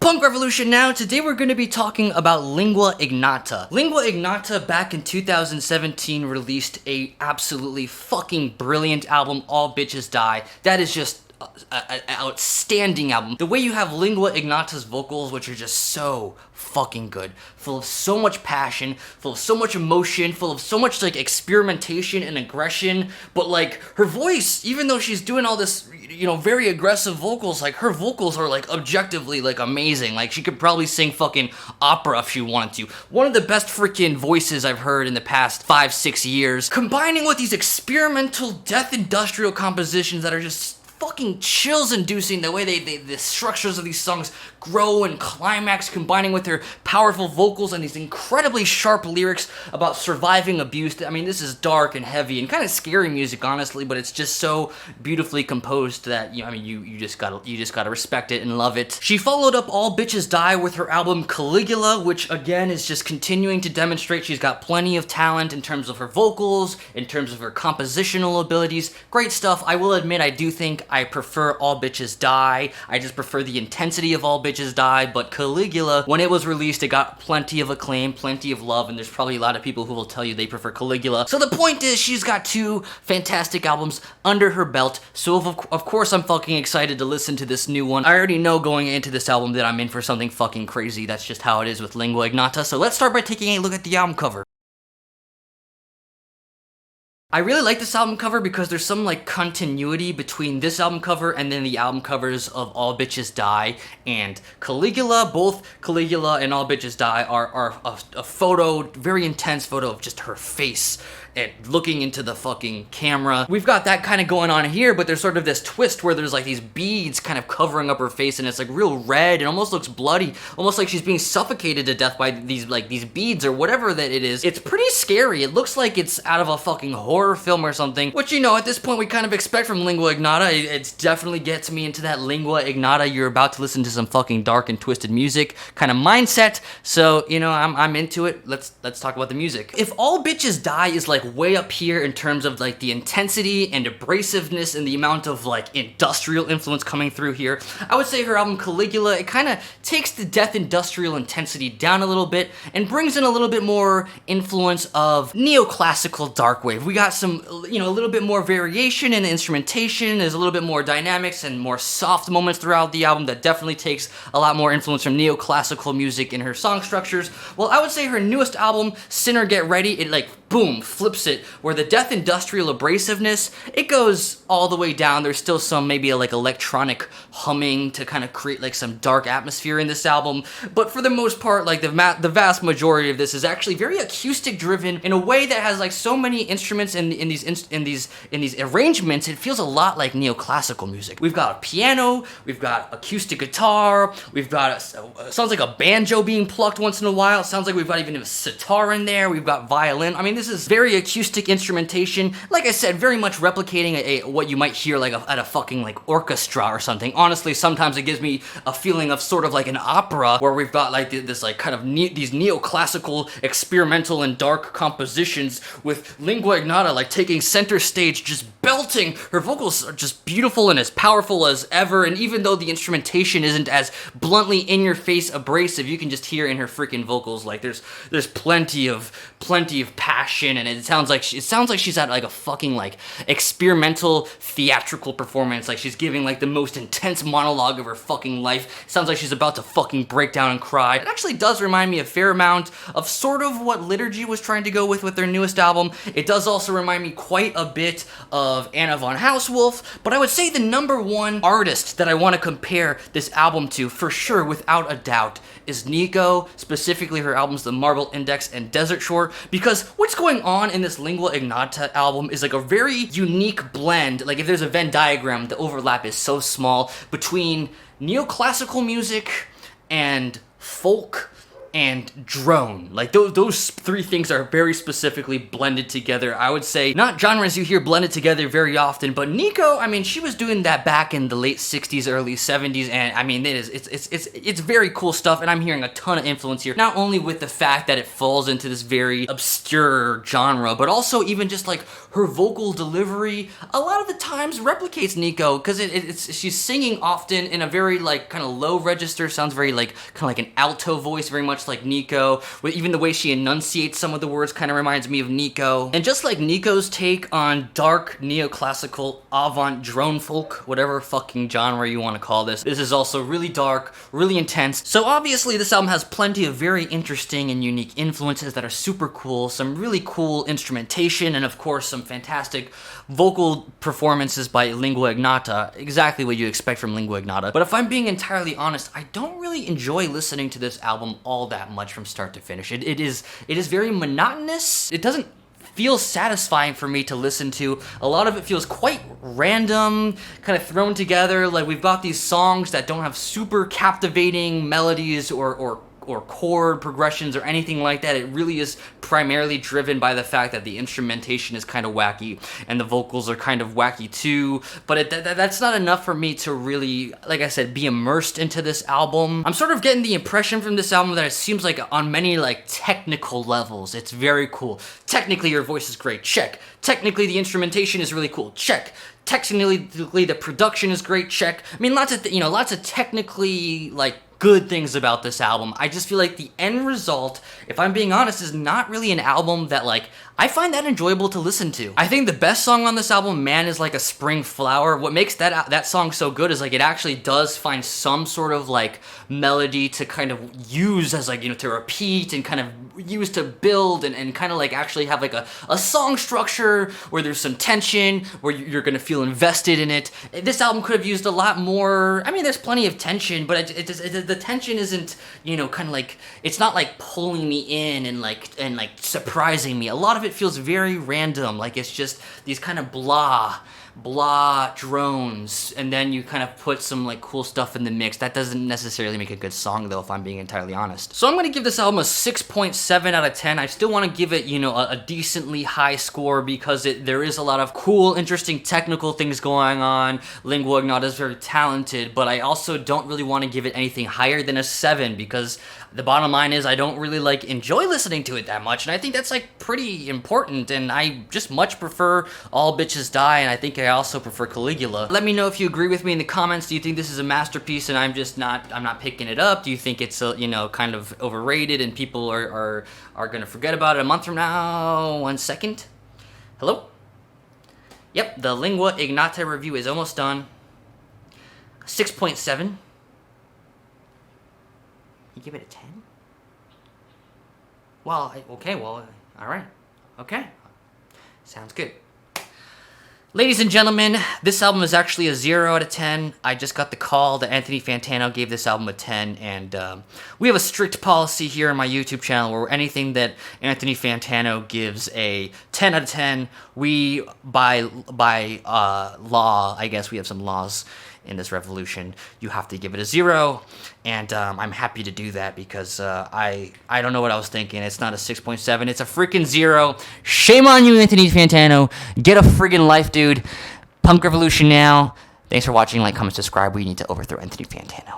Punk Revolution now. Today we're going to be talking about Lingua Ignota. Lingua Ignota back in 2017 released a absolutely fucking brilliant album, All Bitches Die. That is just an outstanding album. The way you have Lingua Ignota's vocals, which are just so fucking good, full of so much passion, full of so much emotion, full of so much like experimentation and aggression, but like her voice, even though she's doing all this, you know, very aggressive vocals, like her vocals are like objectively like amazing. Like she could probably sing fucking opera if she wanted to. One of the best freaking voices I've heard in the past 5-6 years, combining with these experimental death industrial compositions that are just fucking chills inducing, the way the structures of these songs grow and climax, combining with their powerful vocals and these incredibly sharp lyrics about surviving abuse. I mean, this is dark and heavy and kind of scary music, honestly, but it's just so beautifully composed that, you know, I mean, you just gotta respect it and love it. She followed up All Bitches Die with her album Caligula, which again is just continuing to demonstrate she's got plenty of talent in terms of her vocals, in terms of her compositional abilities. Great stuff. I will admit, I do think I prefer All Bitches Die. I just prefer the intensity of All Bitches Die, but Caligula, when it was released, it got plenty of acclaim, plenty of love, and there's probably a lot of people who will tell you they prefer Caligula. So the point is, she's got two fantastic albums under her belt, so of course I'm fucking excited to listen to this new one. I already know going into this album that I'm in for something fucking crazy. That's just how it is with Lingua Ignota. So let's start by taking a look at the album cover. I really like this album cover because there's some like continuity between this album cover and then the album covers of All Bitches Die and Caligula. Both Caligula and All Bitches Die are a photo, very intense photo of just her face and looking into the fucking camera. We've got that kind of going on here, but there's sort of this twist where there's like these beads kind of covering up her face and it's like real red and almost looks bloody, almost like she's being suffocated to death by these beads or whatever that it is. It's pretty scary. It looks like it's out of a fucking horror film or something, which, you know, at this point we kind of expect from Lingua Ignota. It definitely gets me into that Lingua Ignota, you're about to listen to some fucking dark and twisted music kind of mindset. So, you know, I'm into it. Let's talk about the music. If All Bitches Die is like way up here in terms of like the intensity and abrasiveness and the amount of like industrial influence coming through here, I would say her album Caligula, it kind of takes the death industrial intensity down a little bit and brings in a little bit more influence of neoclassical dark wave. We got some, you know, a little bit more variation in the instrumentation. There's a little bit more dynamics and more soft moments throughout the album that definitely takes a lot more influence from neoclassical music in her song structures. Well, I would say her newest album, Sinner Get Ready, it like boom, flips it, where the death industrial abrasiveness, it goes all the way down. There's still some maybe like electronic humming to kind of create like some dark atmosphere in this album, but for the most part, like the vast majority of this is actually very acoustic driven in a way that has like so many instruments in these arrangements. It feels a lot like neoclassical music. We've got a piano, we've got acoustic guitar, we've got sounds like a banjo being plucked once in a while. It sounds like we've got even a sitar in there. We've got violin. I mean, this is very acoustic instrumentation. Like I said, very much replicating what you might hear like at a fucking like orchestra or something. Honestly, sometimes it gives me a feeling of sort of like an opera where we've got like this like kind of these neoclassical, experimental and dark compositions with Lingua Ignota like taking center stage, just belting. Her vocals are just beautiful and as powerful as ever, and even though the instrumentation isn't as bluntly in your face abrasive, you can just hear in her freaking vocals like there's plenty of passion, and it sounds like she's at like a fucking like experimental theatrical performance, like she's giving like the most intense monologue of her fucking life. It sounds like she's about to fucking break down and cry. It actually does remind me a fair amount of sort of what Liturgy was trying to go with their newest album. It does also remind me quite a bit of Anna von Hauswolf, but I would say the number one artist that I want to compare this album to, for sure, without a doubt, is Nico, specifically her albums The Marble Index and Desert Shore, because what's going on in this Lingua Ignota album is like a very unique blend. Like if there's a Venn diagram, the overlap is so small between neoclassical music and folk and drone. Like those three things are very specifically blended together. I would say not genres you hear blended together very often, but Nico, I mean, she was doing that back in the late 60s, early 70s, and I mean, it's very cool stuff, and I'm hearing a ton of influence here, not only with the fact that it falls into this very obscure genre, but also even just like her vocal delivery a lot of the times replicates Nico, because she's singing often in a very like kind of low register, sounds very like kind of like an alto voice, very much like Nico, with even the way she enunciates some of the words kind of reminds me of Nico. And just like Nico's take on dark neoclassical avant drone folk, whatever fucking genre you want to call this is also really dark, really intense. So obviously this album has plenty of very interesting and unique influences that are super cool, some really cool instrumentation, and of course some fantastic vocal performances by Lingua Ignota, exactly what you expect from Lingua Ignota. But if I'm being entirely honest, I don't really enjoy listening to this album all that much from start to finish. It is very monotonous. It doesn't feel satisfying for me to listen to. A lot of it feels quite random, kind of thrown together. Like we've got these songs that don't have super captivating melodies or chord progressions or anything like that. It really is primarily driven by the fact that the instrumentation is kind of wacky and the vocals are kind of wacky too, but that's not enough for me to really, like I said, be immersed into this album. I'm sort of getting the impression from this album that it seems like on many like technical levels it's very cool. Technically your voice is great, check. Technically the instrumentation is really cool, check. Technically the production is great, check. I mean, lots of technically like good things about this album. I just feel like the end result, if I'm being honest, is not really an album that like I find that enjoyable to listen to. I think the best song on this album, Man Is Like a Spring Flower, what makes that song so good is like it actually does find some sort of like melody to kind of use as like, to repeat and kind of use to build and kind of like actually have like a song structure where there's some tension, where you're gonna feel invested in it. This album could have used a lot more. I mean, there's plenty of tension, but the tension isn't, kind of like, it's not like pulling me in and like surprising me. A lot of it feels very random, like it's just these kind of blah drones, and then you kind of put some like cool stuff in the mix. That doesn't necessarily make a good song though, if I'm being entirely honest. So I'm gonna give this album a 6.7 out of 10. I still want to give it, a decently high score because there is a lot of cool, interesting technical things going on. Lingua Ignota is very talented, but I also don't really want to give it anything higher than a 7 because the bottom line is I don't really like enjoy listening to it that much, and I think that's like pretty important, and I just much prefer All Bitches Die, and I think I also prefer Caligula. Let me know if you agree with me in the comments. Do you think this is a masterpiece and I'm not picking it up? Do you think it's kind of overrated and people are gonna forget about it a month from now? 1 second. Hello? Yep, the Lingua Ignota review is almost done. 6.7. You give it a 10? Well, okay, well, all right. Okay. Sounds good. Ladies and gentlemen, this album is actually a 0 out of 10. I just got the call that Anthony Fantano gave this album a 10, and we have a strict policy here on my YouTube channel where anything that Anthony Fantano gives a 10 out of 10, we, by law, I guess we have some laws in this revolution, you have to give it a 0, and I'm happy to do that because I don't know what I was thinking. It's not a 6.7, it's a freaking 0. Shame on you, Anthony Fantano. Get a friggin' life, dude. Punk Revolution now. Thanks for watching. Like, comment, subscribe. We need to overthrow Anthony Fantano.